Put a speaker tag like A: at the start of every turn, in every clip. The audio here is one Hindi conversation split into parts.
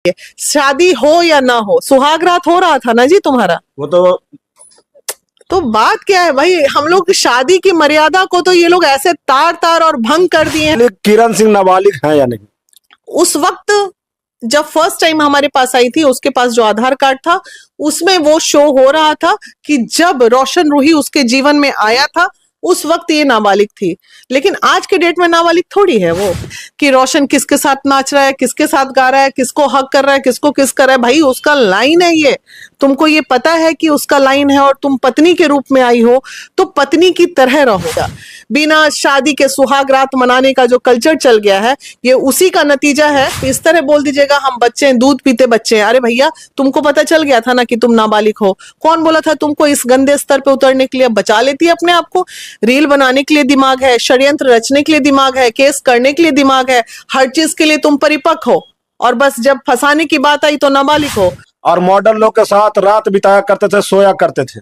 A: शादी हो या ना हो, सुहाग रात हो रहा था ना जी तुम्हारा।
B: वो तो
A: बात क्या है भाई, हम लोग शादी की मर्यादा को तो ये लोग ऐसे तार तार और भंग कर दिए हैं।
B: किरण सिंह नाबालिग है या नहीं?
A: उस वक्त जब फर्स्ट टाइम हमारे पास आई थी, उसके पास जो आधार कार्ड था उसमें वो शो हो रहा था कि जब रोशन रूही उसके जीवन में आया था उस वक्त ये नाबालिग थी। लेकिन आज के डेट में नाबालिग थोड़ी है वो, कि रोशन किसके साथ नाच रहा है, किसके साथ गा रहा है, किसको हक कर रहा है, किसको किस कर रहा है। भाई उसका लाइन है ये, तुमको ये पता है कि उसका लाइन है और तुम पत्नी के रूप में आई हो तो पत्नी की तरह रहोगा। बिना शादी के सुहाग रात मनाने का जो कल्चर चल गया है ये उसी का नतीजा है। इस तरह बोल दीजिएगा हम बच्चे हैं, दूध पीते बच्चे हैं। अरे भैया तुमको पता चल गया था ना कि तुम नाबालिग हो, कौन बोला था तुमको इस गंदे स्तर पे उतरने के लिए? बचा लेती है अपने आप को। रील बनाने के लिए दिमाग है, षड्यंत्र रचने के लिए दिमाग है, केस करने के लिए दिमाग है, हर चीज के लिए तुम परिपक्व हो, और बस जब फंसाने की बात आई तो नाबालिग हो।
B: और मॉडल लोग के साथ रात बिताया करते थे, सोया करते थे।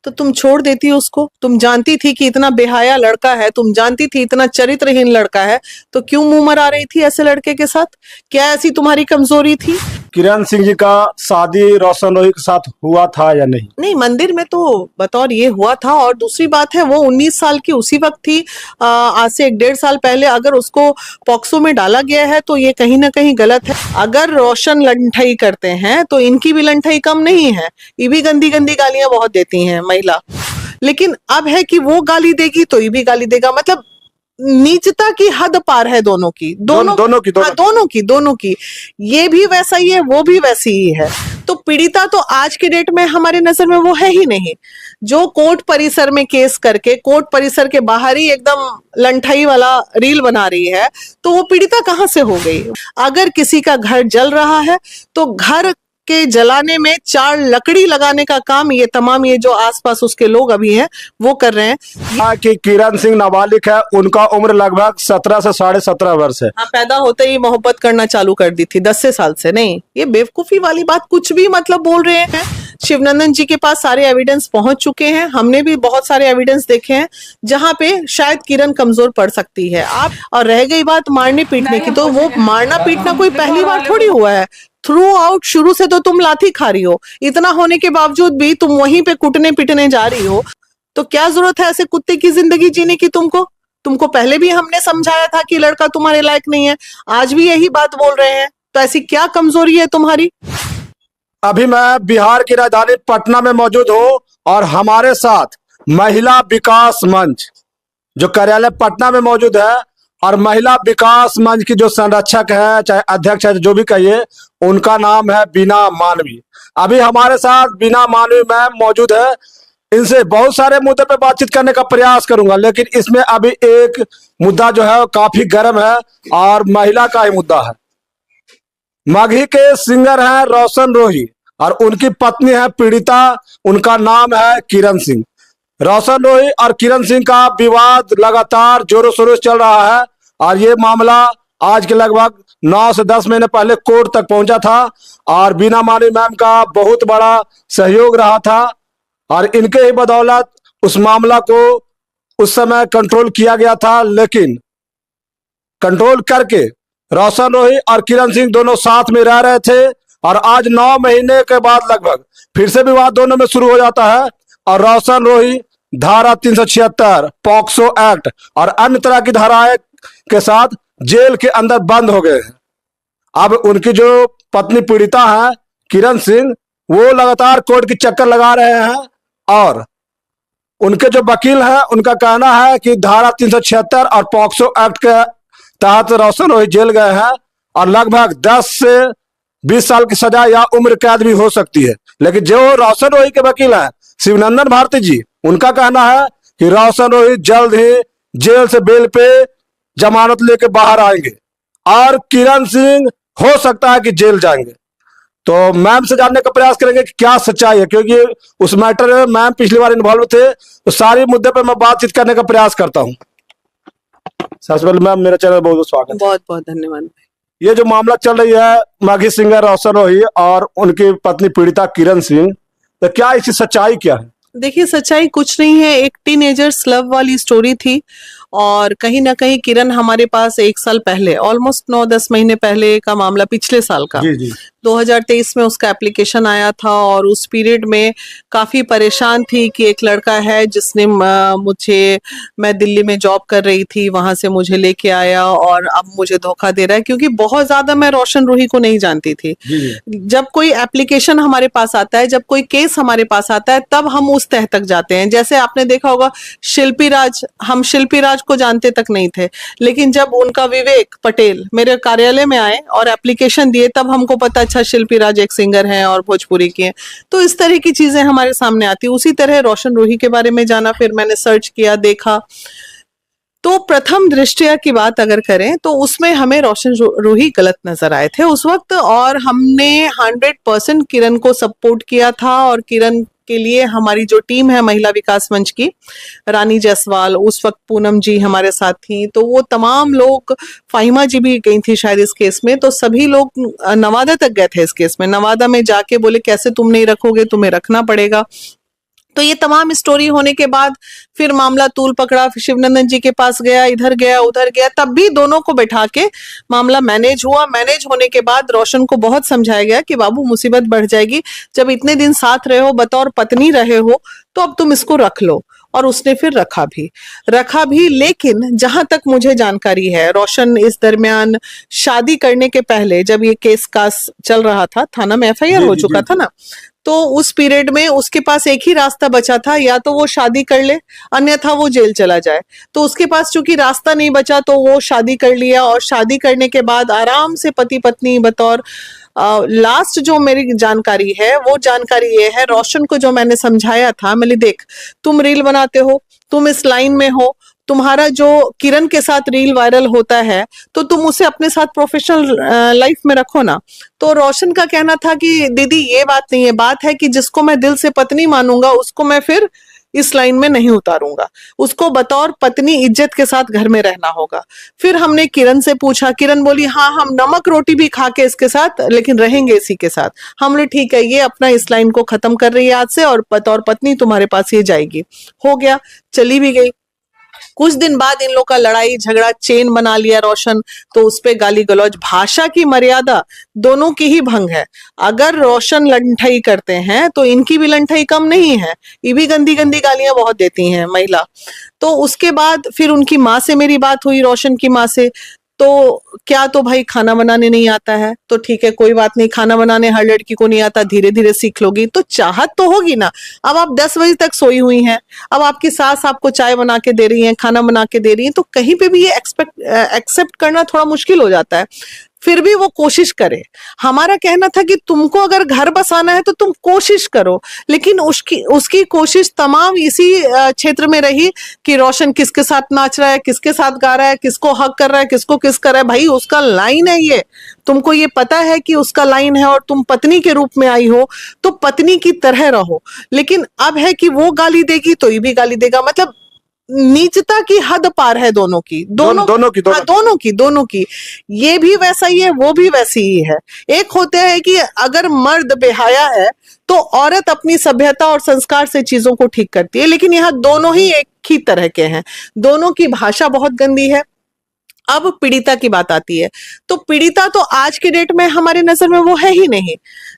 A: तो तुम छोड़ देती उसको? तुम जानती थी कि इतना बेहाया लड़का है, तुम जानती थी इतना चरित्रहीन लड़का है, तो क्यों मुंह मरा रही थी ऐसे लड़के के साथ? क्या ऐसी तुम्हारी कमजोरी थी?
B: किरण सिंह जी का शादी रोशन रोही के साथ हुआ था या नहीं?
A: नहीं, मंदिर में तो बतौर ये हुआ था। और दूसरी बात है वो 19 साल की उसी वक्त थी, आज से 1-1.5 साल पहले। अगर उसको पॉक्सो में डाला गया है तो ये कहीं ना कहीं गलत है। अगर रोशन लंठई करते हैं तो इनकी भी लंठई कम नहीं है, ये भी गंदी गंदी गालियां बहुत देती हैं महिला। लेकिन अब है कि वो गाली देगी तो ये भी गाली देगा। मतलब नीचता की हद पार है दोनों की, दोनों की। ये भी वैसा ही है, वो भी वैसी ही है। तो पीड़िता तो आज के डेट में हमारे नजर में वो है ही नहीं। जो कोर्ट परिसर में केस करके कोर्ट परिसर के बाहर ही एकदम लंठाई वाला रील बना रही है, तो वो पीड़िता कहां से हो गई? अगर किसी का घर जल रहा है तो घर के जलाने में 4 लकड़ी लगाने का काम ये तमाम ये जो आसपास उसके लोग अभी हैं वो कर रहे हैं।
B: कि किरण सिंह नाबालिग है, उनका उम्र लगभग 17 से 17.5 वर्ष है।
A: हाँ, पैदा होते ही मोहब्बत करना चालू कर दी थी 10 साल से। नहीं, ये बेवकूफी वाली बात, कुछ भी मतलब बोल रहे हैं। शिवनंदन जी के पास सारे एविडेंस पहुंच चुके हैं, हमने भी बहुत सारे एविडेंस देखे हैं जहां पे शायद किरण कमजोर पड़ सकती है। आप और रह गई बात मारने पीटने की, तो वो मारना पीटना कोई पहली बार थोड़ी हुआ है। थ्रू आउट शुरू से तो तुम लाठी खा रही हो, इतना होने के बावजूद भी तुम वहीं पे कुटने पिटने जा रही हो। तो क्या जरूरत है ऐसे कुत्ते की जिंदगी जीने की? तुमको पहले भी हमने समझाया था कि लड़का तुम्हारे लायक नहीं है, आज भी यही बात बोल रहे हैं। तो ऐसी क्या कमजोरी है तुम्हारी?
B: अभी मैं बिहार की राजधानी पटना में मौजूद हूँ और हमारे साथ महिला विकास मंच जो कार्यालय पटना में मौजूद है, और महिला विकास मंच की जो संरक्षक है, चाहे अध्यक्ष है, जो भी कहिए, उनका नाम है बीना मानवी। अभी हमारे साथ बीना मानवी मैम मौजूद है। इनसे बहुत सारे मुद्दे पे बातचीत करने का प्रयास करूंगा, लेकिन इसमें अभी एक मुद्दा जो है काफी गर्म है और महिला का ही मुद्दा है। मगही के सिंगर हैं रोशन रोही और उनकी पत्नी है पीड़िता, उनका नाम है किरण सिंह। रोशन रोही और किरण सिंह का विवाद लगातार जोरों शोरों से चल रहा है और ये मामला आज के लगभग 9 से 10 महीने पहले कोर्ट तक पहुंचा था और बीना मानवी मैम का बहुत बड़ा सहयोग रहा था और इनके ही बदौलत उस मामला को उस समय कंट्रोल किया गया था। लेकिन कंट्रोल करके रोशन रोही और किरण सिंह दोनों साथ में रह रहे थे और आज 9 महीने के बाद लगभग फिर से विवाद दोनों में शुरू हो जाता है और रोशन रोही धारा 376 पॉक्सो एक्ट और अन्य तरह की धाराएं के साथ जेल के अंदर बंद हो गए हैं। अब उनकी जो पत्नी पीड़िता है किरण सिंह, वो लगातार कोर्ट की चक्कर लगा रहे हैं और उनके जो वकील हैं उनका कहना है कि धारा 376 और पॉक्सो एक्ट के तहत रोशन रोही जेल गए हैं और लगभग 10 से 20 साल की सजा या उम्र कैद भी हो सकती है। लेकिन जो रोशन रोही के वकील हैं शिवनंदन भारती जी, उनका कहना है कि रोशन रोही जल्द ही जेल से बेल पे जमानत लेके बाहर आएंगे और किरण सिंह हो सकता है कि जेल जाएंगे। तो मैम से जानने का प्रयास करेंगे कि क्या सच्चाई है, क्योंकि उस मैटर में मैम पिछली बार इन्वॉल्व थे, तो सारी मुद्दे पर मैं बातचीत करने का प्रयास करता हूँ। सबसे पहले मैम मेरा चैनल बहुत बहुत स्वागत है।
A: बहुत बहुत धन्यवाद।
B: ये जो मामला चल रही है मगही सिंगर रोशन रोही और उनकी पत्नी पीड़िता किरण सिंह, तो क्या इसकी सच्चाई क्या है?
A: देखिए, सच्चाई कुछ नहीं है, एक टीनेजर्स लव वाली स्टोरी थी और कहीं ना कहीं किरण हमारे पास 1 साल पहले, ऑलमोस्ट 9-10 महीने पहले का मामला, पिछले साल का,
B: जी जी।
A: 2023 में उसका एप्लीकेशन आया था और उस पीरियड में काफ़ी परेशान थी कि एक लड़का है जिसने मैं दिल्ली में जॉब कर रही थी, वहाँ से मुझे लेके आया और अब मुझे धोखा दे रहा है, क्योंकि बहुत ज़्यादा मैं रोशन रूही को नहीं जानती थी। जब कोई एप्लीकेशन हमारे पास आता है, जब कोई केस हमारे पास आता है, तब हम उस तह तक जाते हैं। जैसे आपने देखा होगा शिल्पी राज, हम शिल्पी राज को जानते तक नहीं थे, लेकिन जब उनका विवेक पटेल मेरे कार्यालय में आए और एप्लीकेशन दिए, तब हमको पता अच्छा शिल्पी राज एक सिंगर हैं और भोजपुरी की हैं। तो इस तरह की चीजें हमारे सामने आती। उसी तरह रोशन रूही के बारे में जाना, फिर मैंने सर्च किया, देखा, तो प्रथम दृष्टया की बात अगर करें तो उसमें हमें रोशन रूही गलत नजर आए थे उस वक्त, और हमने 100% किरण को सपोर्ट किया था। और किरण के लिए हमारी जो टीम है महिला विकास मंच की, रानी जायसवाल, उस वक्त पूनम जी हमारे साथ थी, तो वो तमाम लोग, फाहिमा जी भी गई थी शायद इस केस में, तो सभी लोग नवादा तक गए थे इस केस में। नवादा में जाके बोले कैसे तुम नहीं रखोगे, तुम्हें रखना पड़ेगा। तो ये तमाम स्टोरी होने के बाद फिर मामला तूल पकड़ा, शिवनंदन जी के पास गया, इधर गया उधर गया, तब भी दोनों को बैठा के मामला मैनेज हुआ। मैनेज होने के बाद रोशन को बहुत समझाया गया कि बाबू मुसीबत बढ़ जाएगी, जब इतने दिन साथ रहे हो, बतौर पत्नी रहे हो, तो अब तुम इसको रख लो। और उसने फिर रखा भी। लेकिन जहां तक मुझे जानकारी है, रोशन इस दरमियान शादी करने के पहले, जब ये केस कास चल रहा था, थाना में एफआईआर हो चुका था ना, तो उस पीरियड में उसके पास एक ही रास्ता बचा था, या तो वो शादी कर ले, अन्यथा वो जेल चला जाए। तो उसके पास चूंकि रास्ता नहीं बचा, तो वो शादी कर लिया, और शादी करने के बाद आराम से पति पत्नी बतौर लास्ट जो मेरी जानकारी है, वो जानकारी ये है, रोशन को जो मैंने समझाया था, मैंने देख तुम रील बनाते हो, तुम इस लाइन में हो, तुम्हारा जो किरण के साथ रील वायरल होता है, तो तुम उसे अपने साथ प्रोफेशनल लाइफ में रखो ना। तो रोशन का कहना था कि दीदी ये बात नहीं है, बात है कि जिसको मैं दिल से पत्नी मानूंगा उसको मैं फिर इस लाइन में नहीं उतारूंगा, उसको बतौर पत्नी इज्जत के साथ घर में रहना होगा। फिर हमने किरण से पूछा, किरण बोली हाँ हम नमक रोटी भी खा के इसके साथ, लेकिन रहेंगे इसी के साथ। हमने ठीक है, ये अपना इस लाइन को खत्म कर रही है आज से, और बतौर पत्नी तुम्हारे पास ये जाएगी। हो गया, चली भी गई। कुछ दिन बाद इन लोग का लड़ाई झगड़ा चेन बना लिया रोशन, तो उस पे गाली गलौज, भाषा की मर्यादा दोनों की ही भंग है। अगर रोशन लंठई करते हैं तो इनकी भी लंठई कम नहीं है, ये भी गंदी गंदी गालियां बहुत देती हैं महिला। तो उसके बाद फिर उनकी माँ से मेरी बात हुई, रोशन की माँ से, तो क्या तो भाई खाना बनाने नहीं आता है, तो ठीक है कोई बात नहीं, खाना बनाने हर लड़की को नहीं आता, धीरे धीरे सीख लोगी। तो चाहत तो होगी ना। अब आप 10 बजे तक सोई हुई हैं, अब आपकी सास आपको चाय बना के दे रही है, खाना बना के दे रही है, तो कहीं पे भी ये एक्सेप्ट करना थोड़ा मुश्किल हो जाता है। फिर भी वो कोशिश करे। हमारा कहना था कि तुमको अगर घर बसाना है तो तुम कोशिश करो, लेकिन उसकी कोशिश तमाम इसी क्षेत्र में रही कि रोशन किसके साथ नाच रहा है, किसके साथ गा रहा है, किसको हक कर रहा है, किसको किस कर रहा है। भाई उसका लाइन है ये, तुमको ये पता है कि उसका लाइन है, और तुम पत्नी के रूप में आई हो तो पत्नी की तरह रहो। लेकिन अब है कि वो गाली देगी तो ये भी गाली देगा, मतलब नीचता की हद पार है दोनों की, दोनों की। ये भी वैसा ही है, वो भी वैसी ही है। एक होता है कि अगर मर्द बेहया है तो औरत अपनी सभ्यता और संस्कार से चीजों को ठीक करती है, लेकिन यहाँ दोनों ही एक ही तरह के हैं, दोनों की भाषा बहुत गंदी है। अब पीड़िता की बात आती है, तो पीड़िता तो आज के डेट में हमारे नजर में वो है ही नहीं।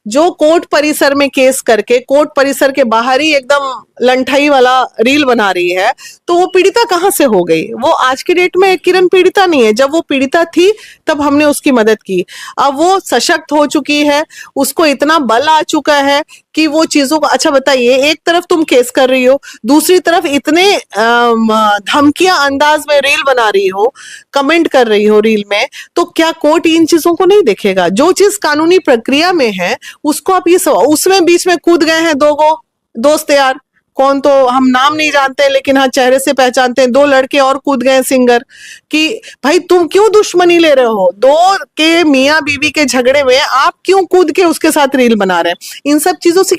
A: जो कोर्ट परिसर में केस करके कोर्ट परिसर के बाहर ही एकदम लंठाई वाला रील बना रही है, तो वो पीड़िता कहाँ से हो गई? वो आज के डेट में किरण पीड़िता नहीं है। जब वो पीड़िता थी तब हमने उसकी मदद की, अब वो सशक्त हो चुकी है, उसको इतना बल आ चुका है कि वो चीजों को, अच्छा बताइए, एक तरफ तुम केस कर रही हो, दूसरी तरफ इतने धमकियां अंदाज में रील बना रही हो, कमेंट कर रही हो रील में, तो क्या कोर्ट इन चीजों को नहीं देखेगा? जो चीज कानूनी प्रक्रिया में है उसको आप ये उसमें बीच में कूद गए हैं दो दोस्त यार, कौन तो हम नाम नहीं जानते लेकिन हाँ चेहरे से पहचानते हैं, 2 लड़के और कूद गए सिंगर, कि भाई तुम क्यों दुश्मनी ले रहे हो? 2 के मियां बीवी के झगड़े में आप क्यों कूद के उसके साथ रील बना रहे हैं? इन सब चीजों से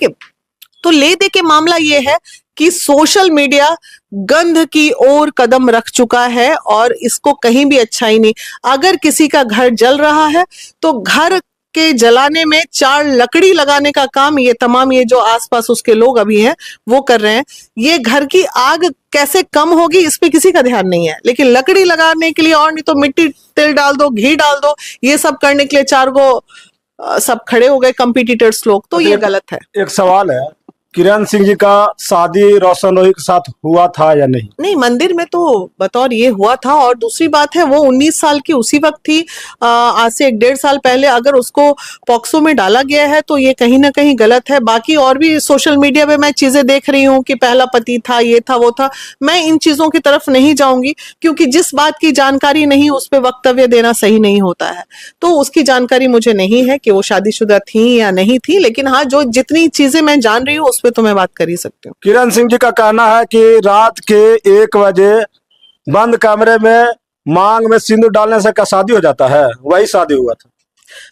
A: तो ले दे के मामला ये है कि सोशल मीडिया गंध की ओर कदम रख चुका है, और इसको कहीं भी अच्छा ही नहीं। अगर किसी का घर जल रहा है तो घर के जलाने में 4 लकड़ी लगाने का काम ये तमाम ये जो आसपास उसके लोग अभी हैं वो कर रहे हैं। ये घर की आग कैसे कम होगी इस पे किसी का ध्यान नहीं है, लेकिन लकड़ी लगाने के लिए, और नहीं तो मिट्टी तेल डाल दो, घी डाल दो, ये सब करने के लिए 4 गो सब खड़े हो गए कंपिटिटर्स लोग, तो ये गलत है।
B: एक सवाल है, किरण सिंह जी का शादी रोशन रोही के साथ हुआ था या नहीं?
A: नहीं, मंदिर में तो बतौर ये हुआ था। और दूसरी बात है, वो 19 साल की उसी वक्त थी, आज से 1-1.5 साल पहले। अगर उसको पॉक्सो में डाला गया है तो ये कहीं ना कहीं गलत है। बाकी और भी सोशल मीडिया पे मैं चीजें देख रही हूँ कि पहला पति था, ये था, वो था। मैं इन चीजों की तरफ नहीं जाऊंगी, क्योंकि जिस बात की जानकारी नहीं उस पर वक्तव्य देना सही नहीं होता है। तो उसकी जानकारी मुझे नहीं है कि वो शादीशुदा थी या नहीं थी, लेकिन हाँ, जो जितनी चीजें मैं जान रही हूँ उस पर तो मैं बात कर ही सकती हूँ।
B: किरण सिंह जी का कहना है कि रात के 1 बजे बंद कमरे में मांग में सिंदूर डालने से क्या शादी हो जाता है? वही शादी हुआ था।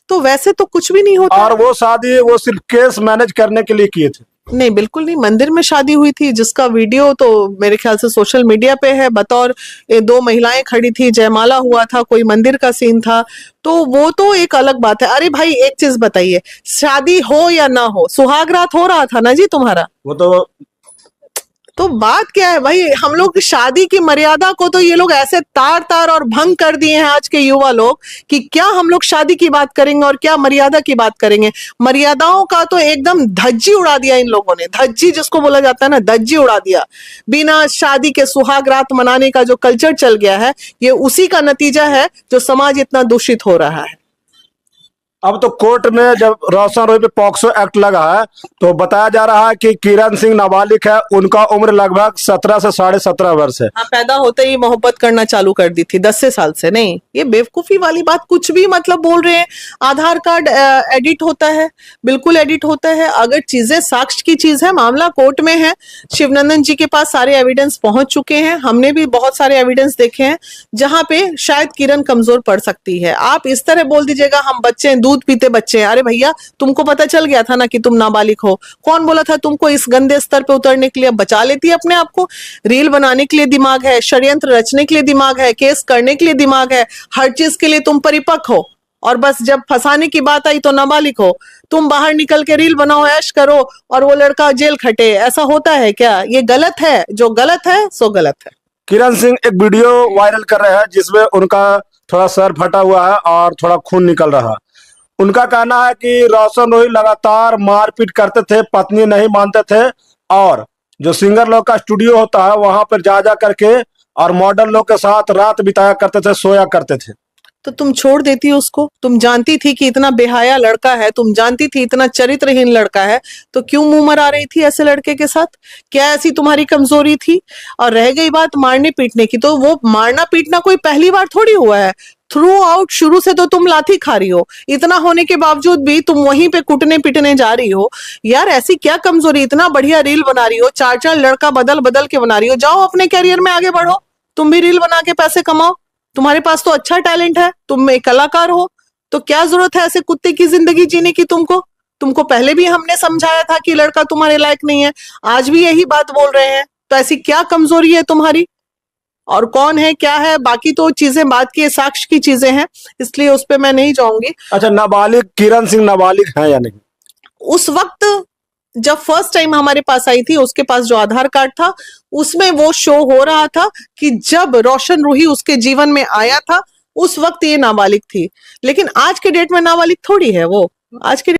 A: तो वैसे तो कुछ भी नहीं होता।
B: और वो शादी वो सिर्फ केस मैनेज करने के लिए किए थे।
A: नहीं, बिल्कुल नहीं। मंदिर में शादी हुई थी, जिसका वीडियो तो मेरे ख्याल से सोशल मीडिया पे है। बतौर 2 महिलाएं खड़ी थी, जयमाला हुआ था, कोई मंदिर का सीन था, तो वो तो एक अलग बात है। अरे भाई, एक चीज बताइए, शादी हो या ना हो, सुहाग रात हो रहा था ना जी तुम्हारा।
B: वो तो
A: बात क्या है भाई, हम लोग शादी की मर्यादा को तो ये लोग ऐसे तार तार और भंग कर दिए हैं आज के युवा लोग, कि क्या हम लोग शादी की बात करेंगे और क्या मर्यादा की बात करेंगे। मर्यादाओं का तो एकदम धज्जी उड़ा दिया इन लोगों ने। धज्जी जिसको बोला जाता है ना, धज्जी उड़ा दिया। बिना शादी के सुहाग रात मनाने का जो कल्चर चल गया है, ये उसी का नतीजा है जो समाज इतना दूषित हो रहा है।
B: अब तो कोर्ट में जब रोशन रोही पे पॉक्सो एक्ट लगा है तो बताया जा रहा है कि किरण सिंह नाबालिग है, उनका उम्र लगभग 17 से 17.5 वर्ष है।
A: हाँ, पैदा होते ही मोहब्बत करना चालू कर दी थी 10 साल से। नहीं, ये बेवकूफी वाली बात, कुछ भी मतलब बोल रहे हैं। आधार कार्ड एडिट होता है, बिल्कुल एडिट होता है। अगर चीजें साक्ष्य की चीज है, मामला कोर्ट में है, शिवनंदन जी के पास सारे एविडेंस पहुंच चुके हैं। हमने भी बहुत सारे एविडेंस देखे हैं जहां पे शायद किरण कमजोर पड़ सकती है। आप इस तरह बोल दीजिएगा हम बच्चे हैं, दूध पीते बच्चे हैं। अरे भैया, तुमको पता चल गया था ना कि तुम नाबालिग हो। कौन बोला था तुमको इस गंदे स्तर पे उतरने के लिए? बचा लेती है अपने आप को। रील बनाने के लिए दिमाग है, षड्यंत्र रचने के लिए दिमाग है, केस करने के लिए दिमाग है, हर चीज के लिए तुम परिपक्व हो। और बस जब फंसाने की बात आई तो नाबालिग हो। तुम बाहर निकल के रील बनाओ, ऐश करो, और वो लड़का जेल खटे। ऐसा होता है क्या? ये गलत है। जो गलत है सो गलत है।
B: किरण सिंह एक वीडियो वायरल कर रहे हैं जिसमें उनका थोड़ा सर फटा हुआ है और थोड़ा खून निकल रहा है। उनका कहना है कि रोशन रोही लगातार मारपीट करते थे, पत्नी नहीं मानते थे, और जो सिंगर लोग का स्टूडियो होता है वहां पर जा जा करके और मॉडल लोग के साथ रात बिताया करते थे, सोया करते थे।
A: तो तुम छोड़ देती उसको? तुम जानती थी कि इतना बेहया लड़का है, तुम जानती थी इतना चरित्रहीन लड़का है, तो क्यों मुंह मरा रही थी ऐसे लड़के के साथ? क्या ऐसी तुम्हारी कमजोरी थी? और रह गई बात मारने पीटने की, तो वो मारना पीटना कोई पहली बार थोड़ी हुआ है। थ्रू आउट शुरू से तो तुम लाठी खा रही हो। इतना होने के बावजूद भी तुम वहीं पे कुटने पिटने जा रही हो। यार, ऐसी क्या कमजोरी? इतना बढ़िया रील बना रही हो, 4-4 लड़का बदल बदल के बना रही हो। जाओ अपने कैरियर में आगे बढ़ो, तुम भी रील बना के पैसे कमाओ। तुम्हारे पास तो अच्छा टैलेंट है, तुम एक कलाकार हो, तो क्या जरूरत है ऐसे कुत्ते की जिंदगी जीने की तुमको पहले भी हमने समझाया था कि लड़का तुम्हारे लायक नहीं है, आज भी यही बात बोल रहे हैं। तो ऐसी क्या कमजोरी है तुम्हारी? और कौन है क्या है, बाकी तो चीजें बात की साक्ष्य की चीजें हैं, इसलिए उस पर मैं नहीं जाऊंगी।
B: अच्छा, नाबालिग किरण सिंह नाबालिग है या नहीं?
A: उस वक्त जब फर्स्ट टाइम हमारे पास आई थी, उसके पास जो आधार कार्ड था उसमें वो शो हो रहा था कि जब रोशन रूही उसके जीवन में आया था उस वक्त ये नाबालिग थी। लेकिन आज के डेट में नाबालिग थोड़ी है वो। आज के